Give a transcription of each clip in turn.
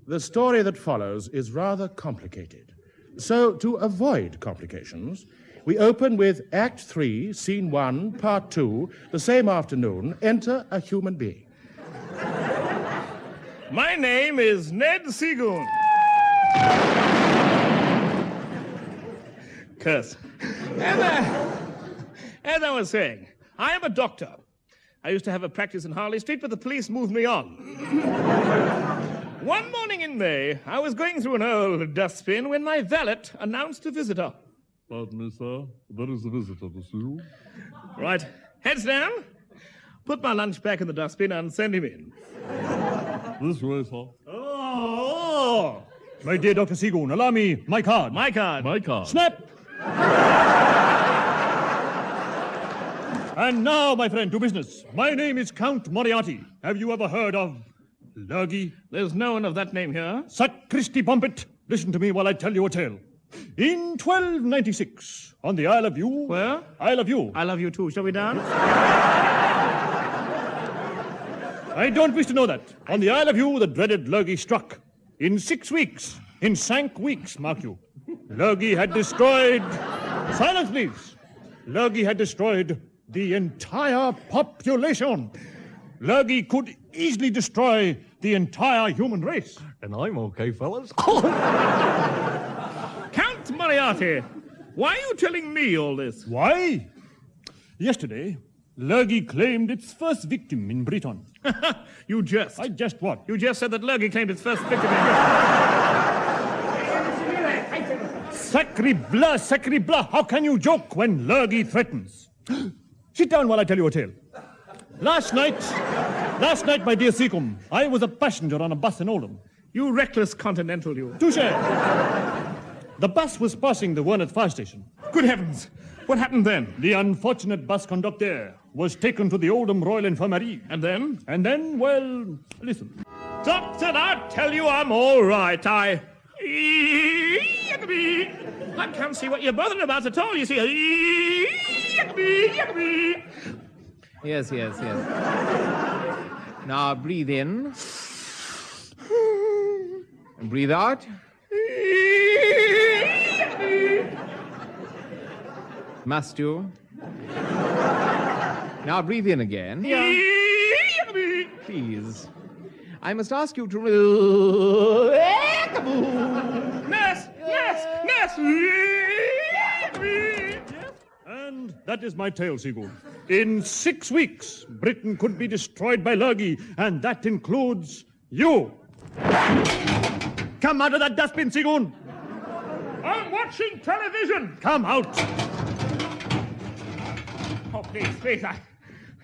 The story that follows is rather complicated. So, to avoid complications, we open with Act 3, Scene 1, Part 2, the same afternoon, enter a human being. My name is Ned Seagoon. Curse. As I was saying, I am a doctor. I used to have a practice in Harley Street, but the police moved me on. One morning in May, I was going through an old dustbin when my valet announced a visitor. Pardon me, sir. There is a visitor to see you. Right. Heads down. Put my lunch back in the dustbin and send him in. This way, sir. Oh! My dear Dr. Seagoon, allow me my card. My card. My card. Snap! And now, my friend, to business. My name is Count Moriati. Have you ever heard of Lurgi? There's no one of that name here. Sacristi Bumpet. Listen to me while I tell you a tale. In 1296, on the Isle of You... Where? Isle of You. I love you too. Shall we dance? I don't wish to know that. On the Isle of You, the dreaded Lurgi struck. In 6 weeks, in sank weeks, mark you, Lurgi had destroyed... Silence, please. Lurgi had destroyed the entire population. Lurgi could easily destroy the entire human race. And I'm okay, fellas. Count Moriati, why are you telling me all this? Why? Yesterday, Lurgi claimed its first victim in Britain. You jest. I just what? You just said that Lurgi claimed its first victim in Sacre bleu, how can you joke when Lurgi threatens? Sit down while I tell you a tale. Last night, my dear Seagoon, I was a passenger on a bus in Oldham. You reckless continental, you. Touché. The bus was passing the Wornet fire station. Good heavens. What happened then? The unfortunate bus conductor was taken to the Oldham Royal Infirmary. And then? And then, well, listen. Doctor, I tell you I'm all right. I can't see what you're bothering about at all, you see. Yes. Now breathe in. And breathe out. Must you? Now breathe in again. Please. I must ask you to... Nurse! And that is my tale, Seagoon. In 6 weeks, Britain could be destroyed by Lurgi, and that includes you. Come out of that dustbin, Seagoon. I'm watching television. Come out. Oh, please.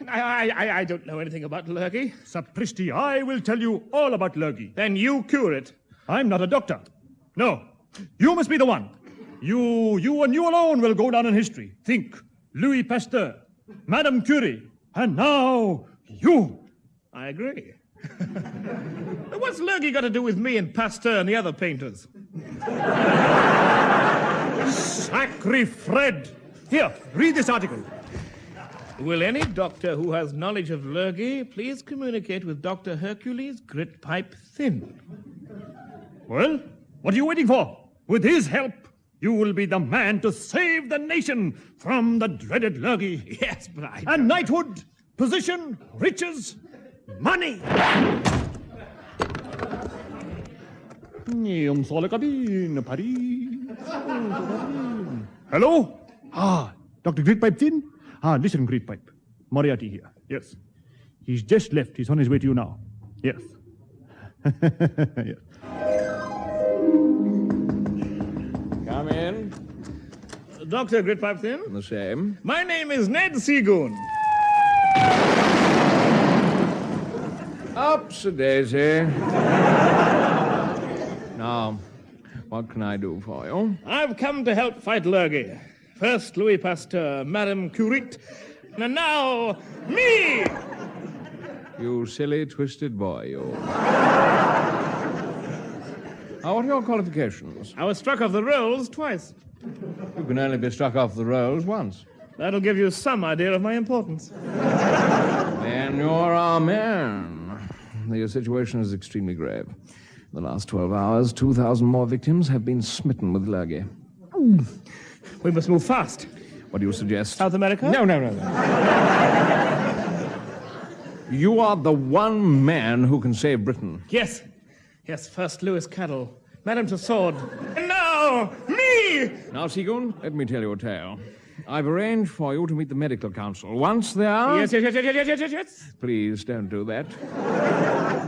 I don't know anything about Lurgi. Sapristi, I will tell you all about Lurgi. Then you cure it. I'm not a doctor. No, you must be the one. You and you alone will go down in history. Think, Louis Pasteur, Madame Curie, and now you. I agree. What's Lurgi got to do with me and Pasteur and the other painters? Sacre Fred. Here, read this article. Will any doctor who has knowledge of Lurgi please communicate with Dr. Hercules Griptype Thin? Well, what are you waiting for? With his help, you will be the man to save the nation from the dreaded Lurgi. Yes, but I... And knighthood, position, riches, money. Hello? Dr. Griptype Thin? Listen, Griptype. Moriati here. Yes. He's just left. He's on his way to you now. Yes. Yes. Come in. Dr. Griptype Thin? The same. My name is Ned Seagoon. Ups-a-daisy. Now, what can I do for you? I've come to help fight Lurgi. First Louis Pasteur, Madame Curie, and now me! You silly, twisted boy, you. What are your qualifications? I was struck off the rolls twice. You can only be struck off the rolls once. That'll give you some idea of my importance. Then you're our man. The situation is extremely grave. The last 12 hours, 2,000 more victims have been smitten with lurgi. We must move fast. What do you suggest? South America? No. You are the one man who can save Britain. Yes. Yes, first Lewis Carroll. Madame Tussaud. And now, me! Now, Seagoon, let me tell you a tale. I've arranged for you to meet the medical council. Once there... Yes. Please don't do that.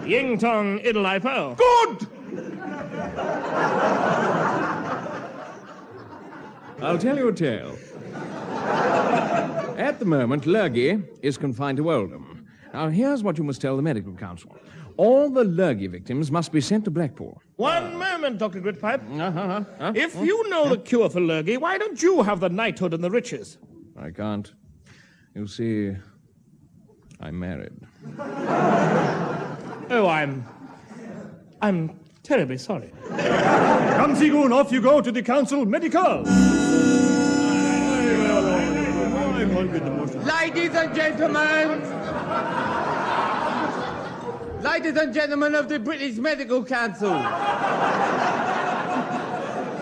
Ying Tong Idle I Po. Good! I'll tell you a tale. At the moment, Lurgi is confined to Oldham. Now, here's what you must tell the medical council. All the Lurgi victims must be sent to Blackpool. One moment, Dr. Griptype. If you know the cure for Lurgi, why don't you have the knighthood and the riches? I can't. You see, I'm married. Oh, I'm terribly sorry. Come, Seagoon, off you go to the council medical. Ladies and gentlemen! Ladies and gentlemen of the British Medical Council.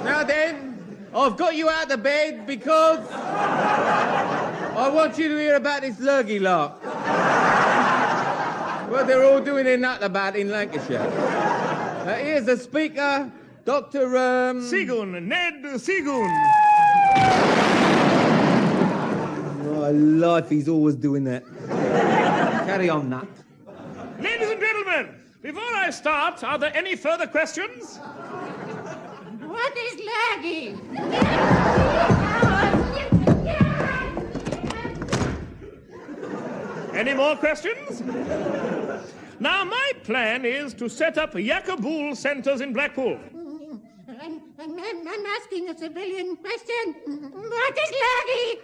Now then, I've got you out of bed because I want you to hear about this lurgi lark. Well, they're all doing their nut about in Lancashire. Here's the speaker, Dr. Seagoon, Ned Seagoon. My life, he's always doing that. Carry on, nut. Ladies and gentlemen, before I start, are there any further questions? What is lurgi? Any more questions? Now, my plan is to set up Yakabul centers in Blackpool. I'm asking a civilian question. What is lurgi?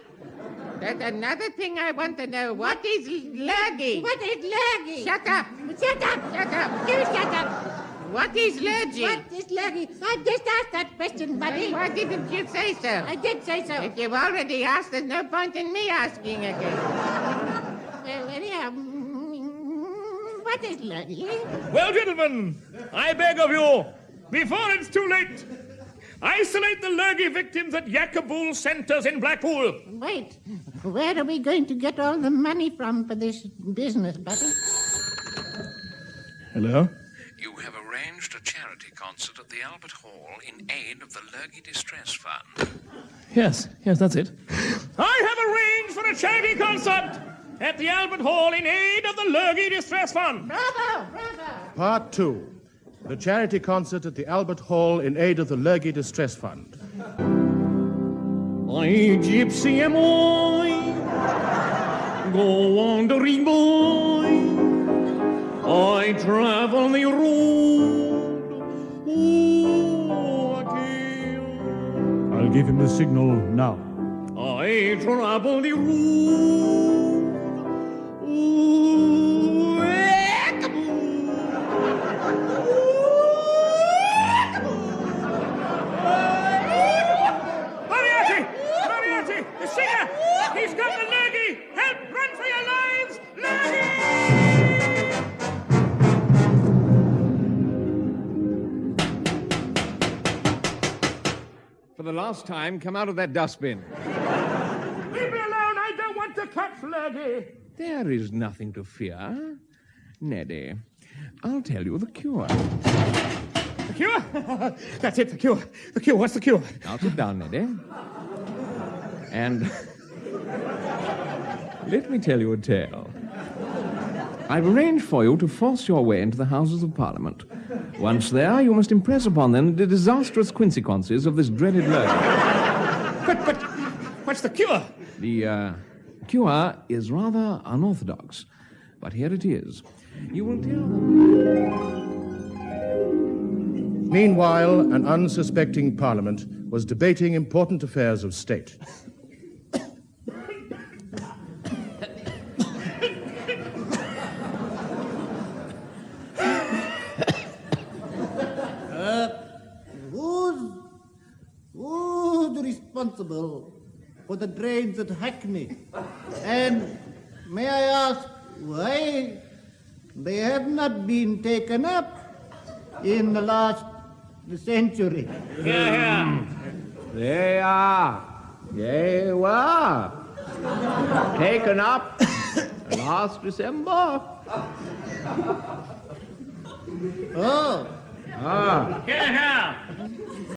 That's another thing I want to know. What is lurgi? What is lurgi? Shut up. Shut up. Shut up. You shut up. What is lurgi? What is lurgi? I just asked that question, buddy. Why didn't you say so? I did say so. If you've already asked, there's no point in me asking again. Well, anyhow, what is lurgi? Well, gentlemen, I beg of you, before it's too late, isolate the lurgi victims at Yakabul centers in Blackpool. Wait, where are we going to get all the money from for this business, buddy? Hello? You have arranged a charity concert at the Albert Hall in aid of the Lurgi Distress Fund. Yes, that's it. I have arranged for a charity concert at the Albert Hall in aid of the Lurgi Distress Fund. Bravo. Part 2. The charity concert at the Albert Hall in aid of the Lurgi Distress Fund. I gypsy am I, go wandering boy. I travel the road. Oh, I'll give him the signal now. I travel the road. Moriati, the singer! He's got the lurgi! Help! Run for your lives! Lurgi! For the last time, come out of that dustbin. Leave me alone! I don't want to catch lurgi! There is nothing to fear. Neddy, I'll tell you the cure. The cure? That's it, the cure. The cure, what's the cure? Now sit down, Neddy. And let me tell you a tale. I've arranged for you to force your way into the Houses of Parliament. Once there, you must impress upon them the disastrous consequences of this dreaded lurgi. But, what's the cure? The cure is rather unorthodox, but here it is. You will tell them. Meanwhile, an unsuspecting Parliament was debating important affairs of state. Who's responsible for the drains at Hackney? And may I ask why they have not been taken up? in the last century. They were taken up last December. Oh,